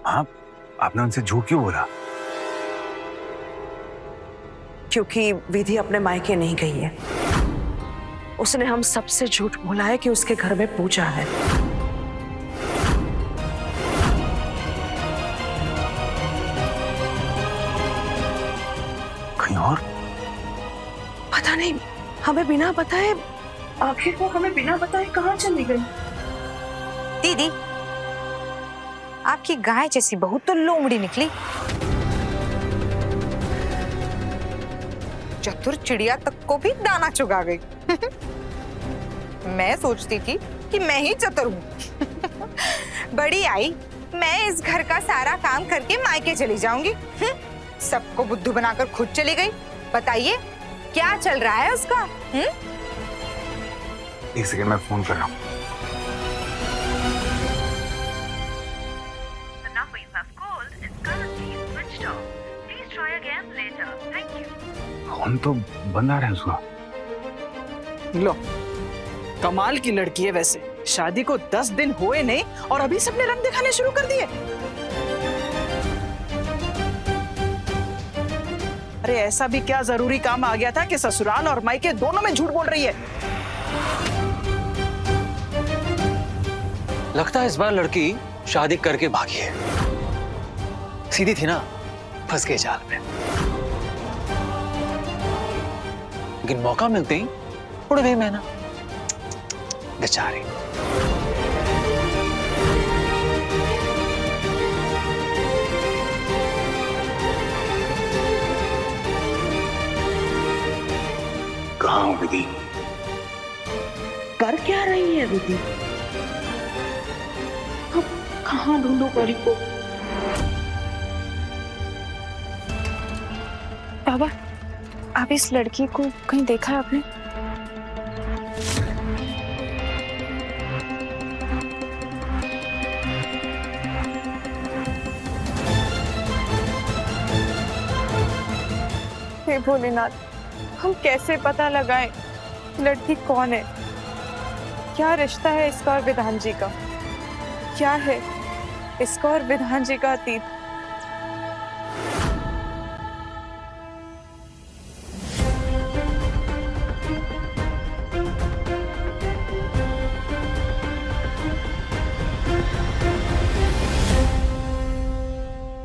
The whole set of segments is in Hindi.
हाँ, आपने उनसे झूठ क्यों बोला? क्योंकि विधि अपने मायके नहीं गई है। उसने हम सबसे झूठ बोला है कि उसके घर में पूजा है। कहीं और? पता नहीं, हमें बिना बताए, आखिर वो हमें बिना बताए कहाँ चली गई। दीदी, आपकी गाय जैसी बहू तो लोमड़ी निकली। चतुर चिड़िया तक को भी दाना चुगा गई। मैं सोचती थी कि मैं ही चतुर हूँ। बड़ी आई, मैं इस घर का सारा काम करके मायके चली जाऊंगी। सबको बुद्धू बनाकर खुद चली गई। बताइए क्या चल रहा है उसका? एक सेकंड, मैं फोन कर रहा हूँ। फोन तो बंद आ रहा है उसका। लो, कमाल की लड़की है वैसे। शादी को 10 दिन हुए नहीं और अभी सबने रंग दिखाने शुरू कर दिए। अरे ऐसा भी क्या जरूरी काम आ गया था कि ससुराल और मायके दोनों में झूठ बोल रही है? लगता है इस बार लड़की शादी करके भागी है। सीधी थी ना, फंस गई जाल में। लेकिन मौका मिलते ही उड़ गई मैना, बेचारी। कहाँ हो विधि? कर क्या रही है विधि? अब कहाँ ढूंढूं परी को? बाबा, आप इस लड़की को कहीं देखा है आपने? हे भोलेनाथ, हम कैसे पता लगाएं लड़की कौन है? क्या रिश्ता है इसका और विधान जी का? क्या है इसका और विधान जी का अतीत?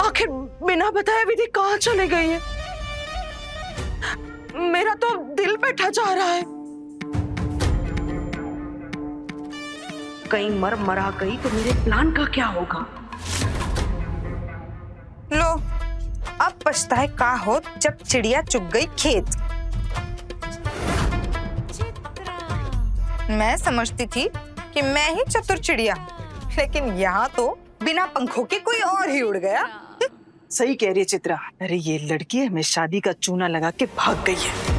आखिर बिना बताए विधि कहाँ चले गई है? मेरा तो दिल बैठा जा रहा है। कहीं मर मरा गई तो मेरे प्लान का क्या होगा? लो, अब पछताए का हो जब चिड़िया चुग गई खेत। मैं समझती थी कि मैं ही चतुर चिड़िया, लेकिन यहाँ तो बिना पंखों के कोई और ही उड़ गया। सही कह रही है चित्रा। अरे ये लड़की हमें शादी का चूना लगा के भाग गई है।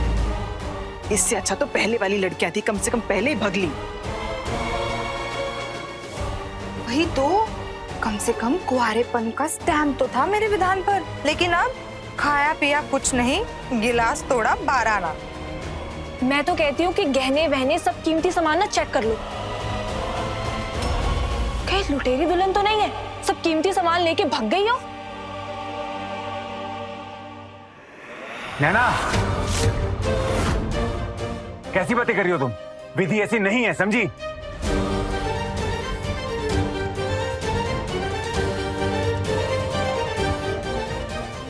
इससे अच्छा तो पहले वाली लड़कियां थी, कम से कम पहले ही भाग ली। वही तो, कम से कम कुंवारेपन का स्टैम्प तो था मेरे विधान पर। लेकिन अब खाया पिया कुछ नहीं, गिलास तोड़ा 12 आना। मैं तो कहती हूँ कि गहने वहने सब कीमती सामान ना चेक कर लो। कहीं लुटेरी दुल्हन तो नहीं है, सब कीमती सामान लेके भाग गई हो। नैना, कैसी बातें कर रही हो तुम? विधि ऐसी नहीं है, समझी?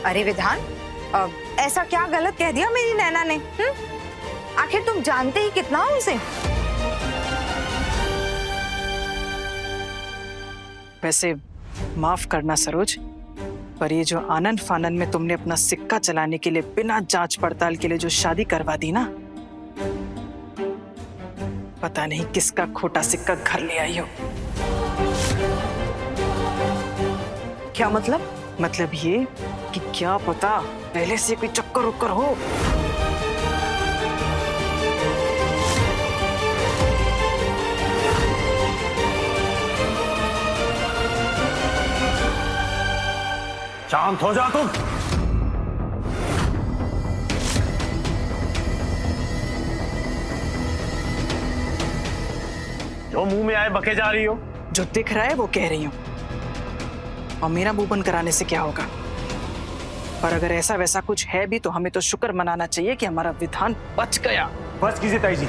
अरे विधान, अब ऐसा क्या गलत कह दिया मेरी नैना ने? आखिर तुम जानते ही कितना उनसे। वैसे माफ करना सरोज, पर ये जो आनंद फानन में तुमने अपना सिक्का चलाने के लिए बिना जांच पड़ताल के लिए जो शादी करवा दी ना, पता नहीं किसका खोटा सिक्का घर ले आई हो। क्या मतलब? मतलब ये कि क्या पता पहले से कोई चक्कर उक्कर हो। शांत हो जा तुम। जो मुंह में आए बके जा रही हो। जो दिख रहा है वो कह रही हूँ। और मेरा मुंह बंद कराने से क्या होगा? पर अगर ऐसा वैसा कुछ है भी तो हमें तो शुक्र मनाना चाहिए कि हमारा विधान बच गया। बस कीजिए ताई जी।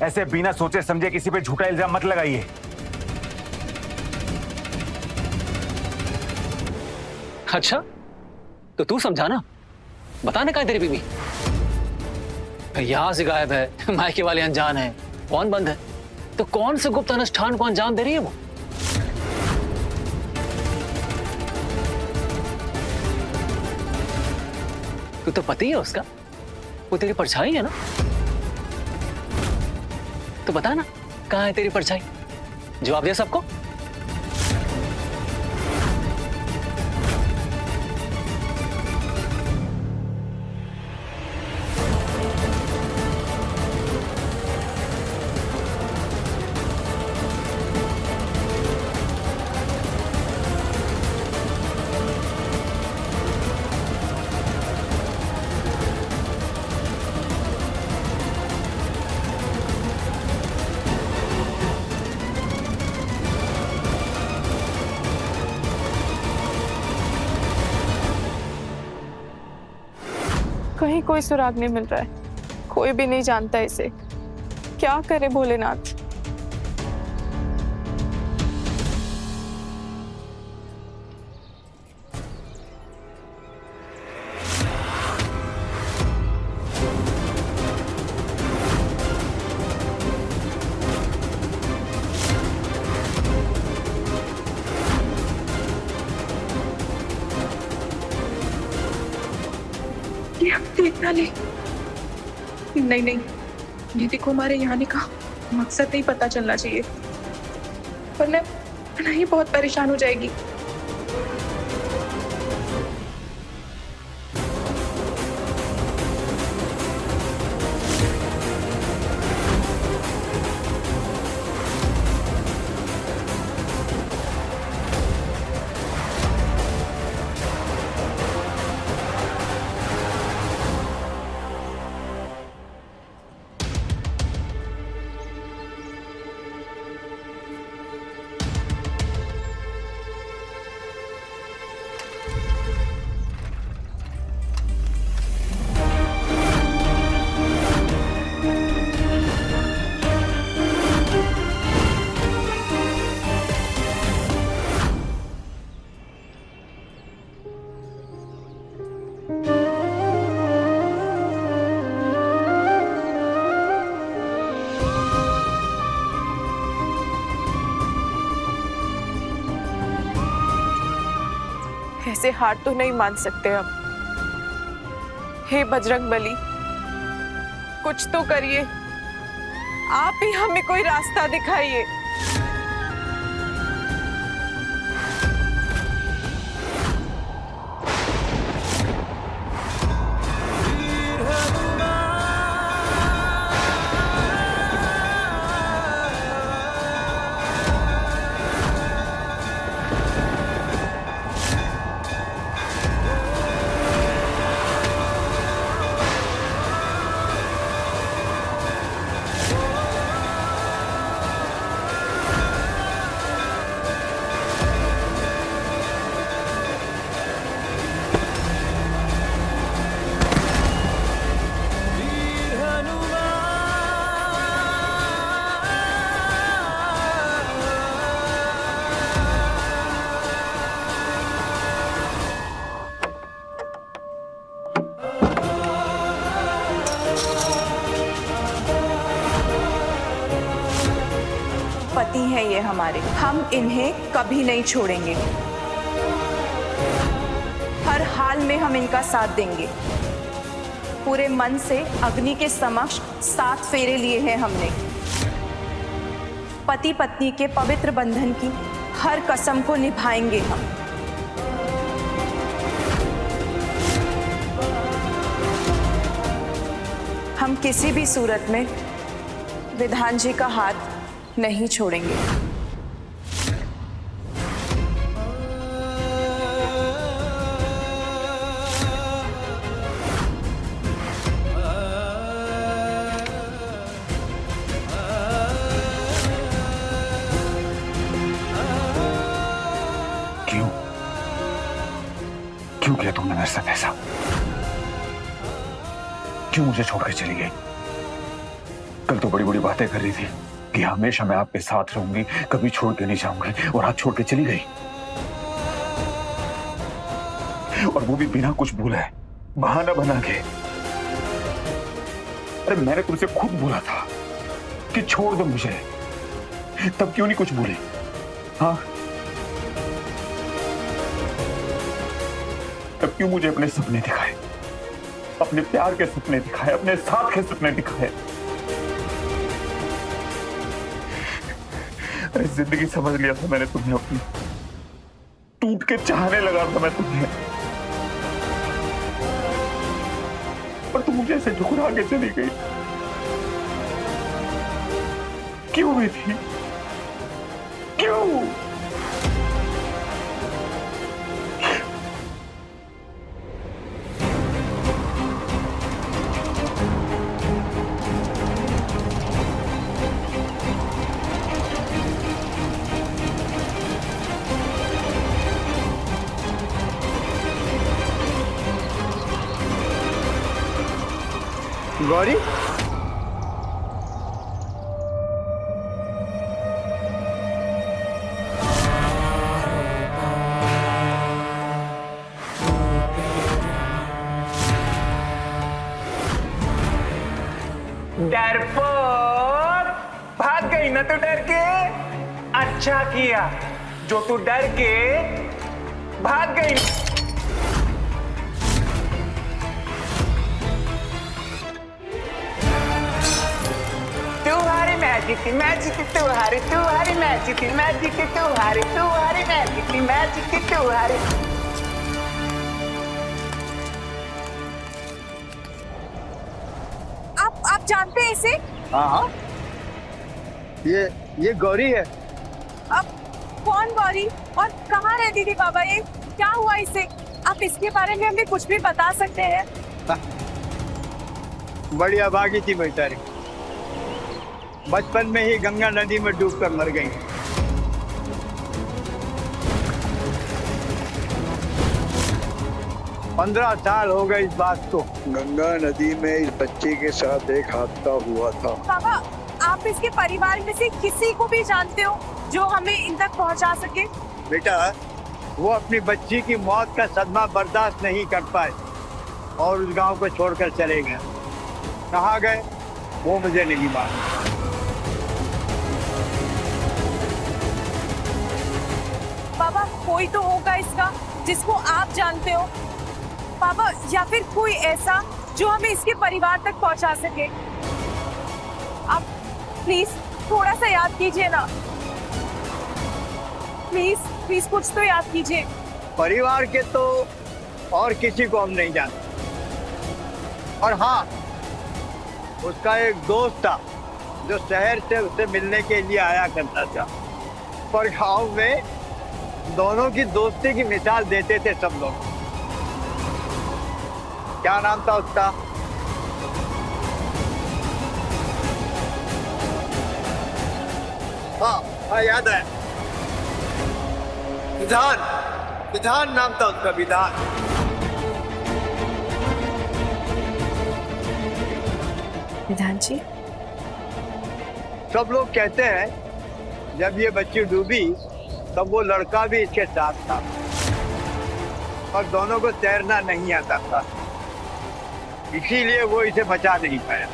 ऐसे बिना सोचे समझे किसी पे झूठा इल्जाम मत लगाइए। अच्छा, तो तू समझा ना, बताने का है तेरी बीवी? यहां से गायब है, मायके वाले अनजान है, कौन बंद है, तो कौन से गुप्त अनुष्ठान को अंजाम दे रही है वो? तू तो पति है उसका, वो तेरी परछाई है ना, तो बता ना कहाँ है तेरी परछाई? जवाब दे सबको। कहीं कोई सुराग नहीं मिल रहा है, कोई भी नहीं जानता इसे। क्या करे भोलेनाथ। ये हम देखना नहीं, नहीं नहीं, दीदी को हमारे यहाँ आने का मकसद नहीं पता चलना चाहिए, वरना नहीं बहुत परेशान हो जाएगी। ऐसे हार तो नहीं मान सकते हम। हे बजरंग बली, कुछ तो करिए, आप ही हमें कोई रास्ता दिखाइए। पति हैं ये हमारे, हम इन्हें कभी नहीं छोड़ेंगे। हर हाल में हम इनका साथ देंगे। पूरे मन से अग्नि के समक्ष 7 फेरे लिए हैं हमने। पति पत्नी के पवित्र बंधन की हर कसम को निभाएंगे हम। हम किसी भी सूरत में विधान जी का हाथ नहीं छोड़ेंगे। क्यों क्यों किया तुमने मेरे साथ ऐसा? क्यों मुझे छोड़कर चली गई? कल तो बड़ी बड़ी बातें कर रही थी कि हमेशा मैं आपके साथ रहूंगी, कभी छोड़ के नहीं जाऊंगी, और आज छोड़ के चली गई। और वो भी बिना कुछ बोला है, बहाना बना के। अरे मैंने तुमसे खुद बोला था कि छोड़ दो मुझे, तब क्यों नहीं कुछ बोली? हाँ, तब क्यों मुझे अपने सपने दिखाए, अपने प्यार के सपने दिखाए, अपने साथ के सपने दिखाए? अरे जिंदगी समझ लिया था मैंने तुम्हें अपनी, टूट के चाहने लगा था मैं तुम्हें, पर तुम मुझे ऐसे ठुकरा के चली गई। क्यों हुई थी? क्यों? गौरी, डरपोक, भाग गई ना तू डर के? अच्छा किया जो तू डर के भाग गई। तुम्हारी मैजिक मैजिक तुम्हारी तुम्हारी मैजिक मैजिक तुम्हारी तुम्हारी मैजिक मैजिक तुम्हारी। आप जानते हैं इसे? हाँ हाँ, ये गौरी है। अब कौन गौरी और कहाँ रहती थी बाबा? ये क्या हुआ इसे? आप इसके बारे में हमें कुछ भी बता सकते हैं? बड़ी अभागी थी बेचारी, बचपन में ही गंगा नदी में डूबकर मर गई। पंद्रह साल हो गए इस बात को। गंगा नदी में इस बच्चे के साथ एक हादसा हुआ था। बाबा, आप इसके परिवार में से किसी को भी जानते हो जो हमें इन तक पहुंचा सके? बेटा, वो अपनी बच्ची की मौत का सदमा बर्दाश्त नहीं कर पाए और उस गांव को छोड़कर चले गए। कहाँ गए वो मुझे नहीं मालूम। बाबा, कोई तो होगा इसका जिसको आप जानते हो बाबा, या फिर कोई ऐसा जो हमें इसके परिवार तक पहुंचा सके। आप प्लीज थोड़ा सा याद कीजिए ना, प्लीज प्लीज कुछ तो याद कीजिए। परिवार के तो और किसी को हम नहीं जानते, और हाँ, उसका एक दोस्त था जो शहर से उससे मिलने के लिए आया करता था, पर गांव में दोनों की दोस्ती की मिसाल देते थे सब लोग। क्या नाम था उसका? हाँ याद है, विधान, विधान नाम था उसका, विधान। विधान जी, सब लोग कहते हैं जब ये बच्ची डूबी तब वो लड़का भी इसके साथ था, और दोनों को तैरना नहीं आता था, इसीलिए वो इसे बचा नहीं पाया।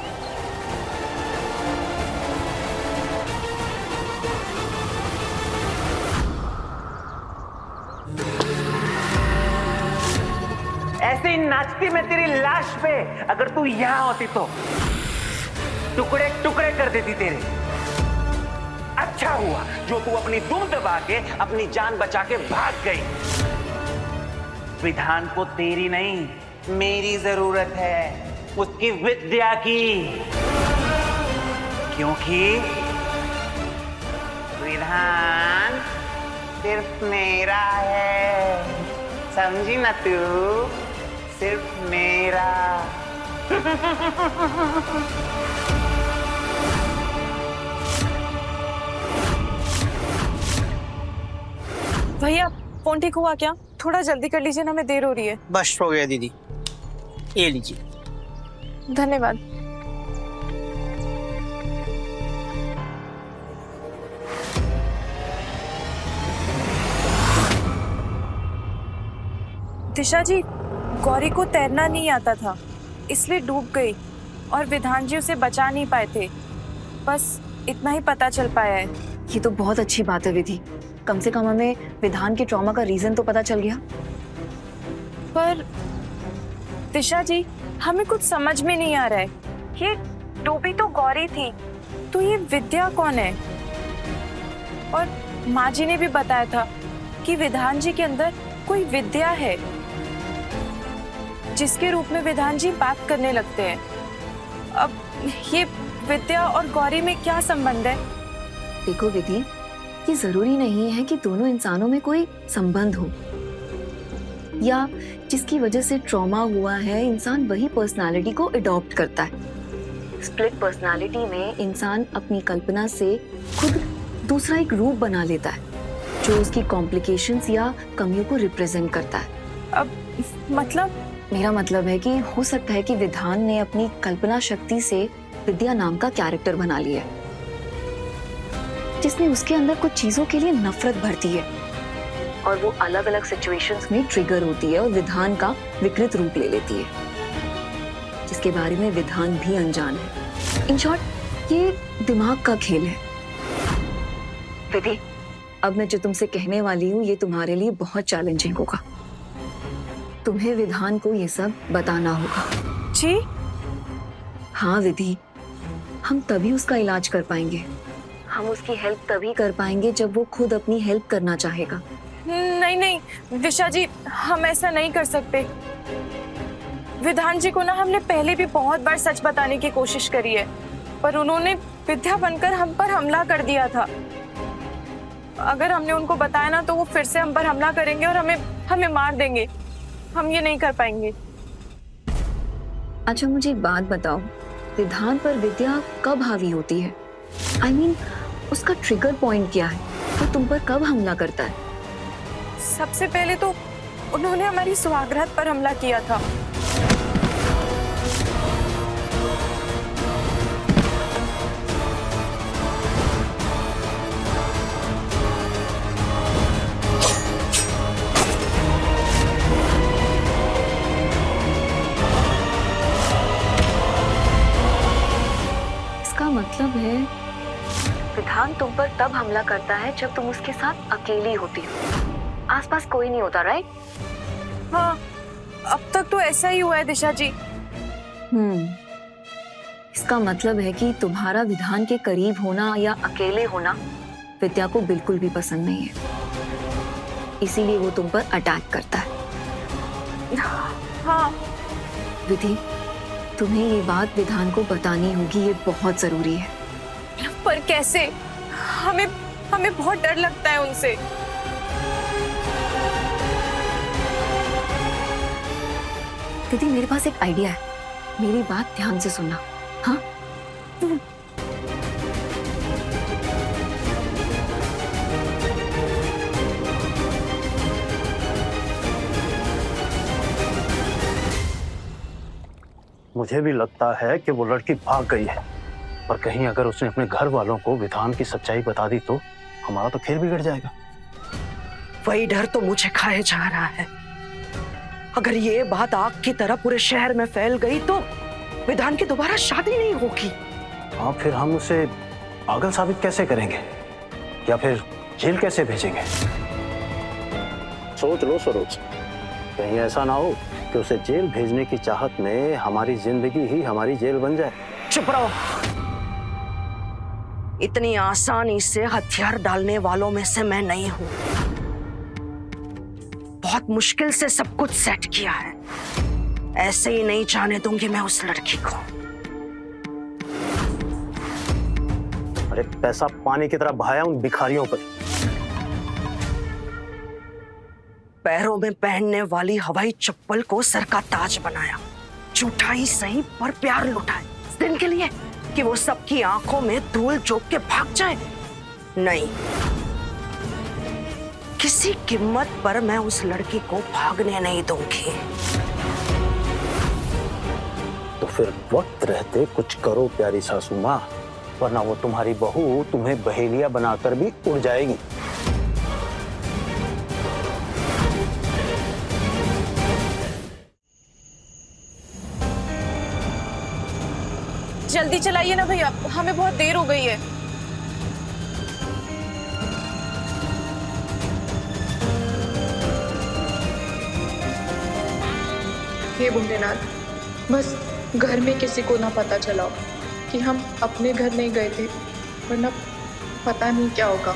ऐसे ही नाचती मैं तेरी लाश पे, अगर तू यहाँ होती तो टुकड़े टुकड़े कर देती तेरे। अच्छा हुआ जो तू अपनी दुम दबा के अपनी जान बचा के भाग गई। विधान को तेरी नहीं मेरी जरूरत है, उसकी विद्या की, क्योंकि विधान सिर्फ मेरा है, समझी ना तू? सिर्फ मेरा। भैया फोन ठीक हुआ क्या? थोड़ा जल्दी कर लीजिए ना, हमें देर हो रही है। बस हो गया दीदी, ये लीजिए। धन्यवाद। दिशा जी, गौरी को तैरना नहीं आता था, इसलिए डूब गई और विधान जी उसे बचा नहीं पाए थे। बस इतना ही पता चल पाया है। ये तो बहुत अच्छी बात है विधि, कम से कम हमें विधान के ट्रॉमा का रीजन तो पता चल गया। पर दिशा जी, हमें कुछ समझ में नहीं आ रहा है। ये डूबी तो गौरी थी, तो ये विद्या कौन है? और माँ जी ने भी बताया था कि विधान जी के अंदर कोई विद्या है, जिसके रूप में विधान जी बात करने लगते हैं। अब ये विद्या और गौरी में क्या संबंध है? देखो विधि, ये जरूरी नहीं है कि दोनों इंसानों में कोई संबंध हो, या जिसकी वजह से ट्रॉमा हुआ है इंसान वही पर्सनालिटी को अडॉप्ट करता है। स्प्लिट पर्सनालिटी में इंसान अपनी कल्पना से खुद दूसरा एक रूप बना लेता है, जो उसकी कॉम्प्लिकेशंस या कमियों को रिप्रेजेंट करता है। अब मतलब? मेरा मतलब है कि हो सकता है कि विधान ने अपनी कल्पना शक्ति से विद्या नाम का कैरेक्टर बना लिया है, जिसमें उसके अंदर कुछ चीजों के लिए नफरत भरती है और वो अलग अलग सिचुएशंस में ट्रिगर होती है और विधान का विकृत रूप ले लेती है, जिसके बारे में विधान भी अनजान है। इन शॉर्ट, ये दिमाग का खेल है। विधि, अब मैं जो तुमसे कहने वाली हूँ ये तुम्हारे लिए बहुत चैलेंजिंग होगा। तुम्हें विधान को ये सब बताना होगा। जी? हाँ विधि, हम तभी उसका इलाज कर पाएंगे, हम उसकी हेल्प तभी कर पाएंगे जब वो खुद अपनी हेल्प करना चाहेगा। नहीं नहीं दिशा जी, हम ऐसा नहीं कर सकते। विधान जी को ना हमने पहले भी बहुत बार सच बताने की कोशिश करी है, पर उन्होंने विद्या बनकर हम पर हमला कर दिया था। अगर हमने उनको बताया ना तो वो फिर से हम पर हमला करेंगे और हमें मार देंगे। हम ये नहीं कर पाएंगे। अच्छा मुझे एक बात बताओ, विधान पर विद्या कब हावी होती है? I mean, उसका ट्रिगर पॉइंट क्या है? वो तुम पर कब हमला करता है? सबसे पहले तो उन्होंने हमारी सुहागरात पर हमला किया था। इसका मतलब है विधान तुम पर तब हमला करता है जब तुम उसके साथ अकेली होती हो, आसपास कोई नहीं होता, राइट? हाँ, अब तक तो ऐसा ही हुआ है दिशा जी। इसका मतलब है कि तुम्हारा विधान के करीब होना या अकेले होना विद्या को बिल्कुल भी पसंद नहीं है, इसीलिए वो तुम पर अटैक करता है। हाँ विधि, तुम्हें ये बात विधान को बतानी होगी, ये बहुत जरूरी है। पर कैसे? हमें बहुत डर लगता है उनसे। दीदी, मेरे पास एक आइडिया है, मेरी बात ध्यान से सुनना। हाँ? मुझे भी लगता है कि वो लड़की भाग गई है, पर कहीं अगर उसने अपने घर वालों को विधान की सच्चाई बता दी तो हमारा तो खेल बिगड़ जाएगा। वही डर तो मुझे खाए जा रहा है। अगर ये बात आग की तरह पूरे शहर में फैल गई तो विधान की दोबारा शादी नहीं होगी। हाँ, फिर हम उसे पागल साबित कैसे करेंगे, या फिर जेल कैसे भेजेंगे? सोच लो सरोज, कहीं ऐसा ना हो कि उसे जेल भेजने की चाहत में हमारी जिंदगी ही हमारी जेल बन जाए। चुप रहो। इतनी आसानी से हथियार डालने वालों में से मैं नहीं हूं। बहुत मुश्किल से सब कुछ सेट किया है, ऐसे ही नहीं जाने दूंगी मैं उस लड़की को। अरे पैसा पानी की तरह बहाया उन भिखारियों पर। पैरों में पहनने वाली हवाई चप्पल को सर का ताज बनाया। झूठा ही सही पर प्यार लुटाए इस दिन के लिए कि वो सबकी आंखों में धूल झोंक के भाग जाए। नहीं, किसी कीमत पर मैं उस लड़की को भागने नहीं दूंगी। तो फिर वक्त रहते कुछ करो प्यारी सासू माँ, वरना वो तुम्हारी बहू तुम्हें बहेलिया बनाकर भी उड़ जाएगी। जल्दी चलाइए ना भैया, हमें बहुत देर हो गई है। हे भोलेनाथ, बस घर में किसी को ना पता चला हो कि हम अपने घर नहीं गए थे, वरना पता नहीं क्या होगा।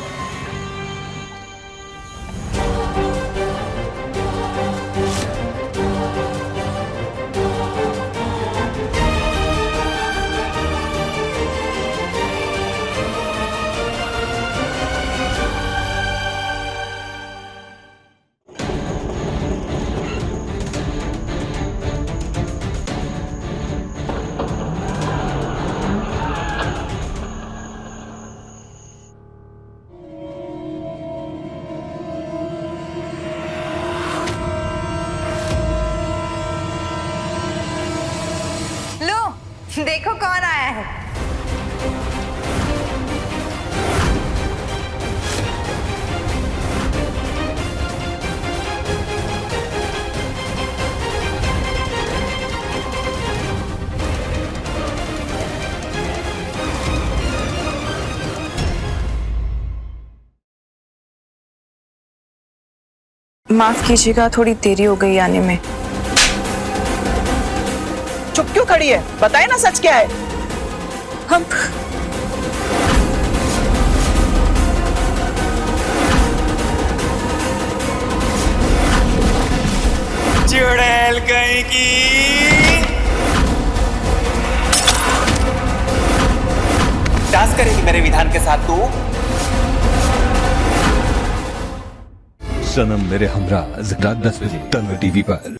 लो देखो कौन आया है। माफ कीजिएगा, थोड़ी देरी हो गई आने में। चुप क्यों खड़ी है? बताए ना सच क्या है। हम चुड़ैल कहीं की। डांस करेगी मेरे विधान के साथ तू? सनम मेरे हमरा रात 10 बजे तन्वी टीवी पर।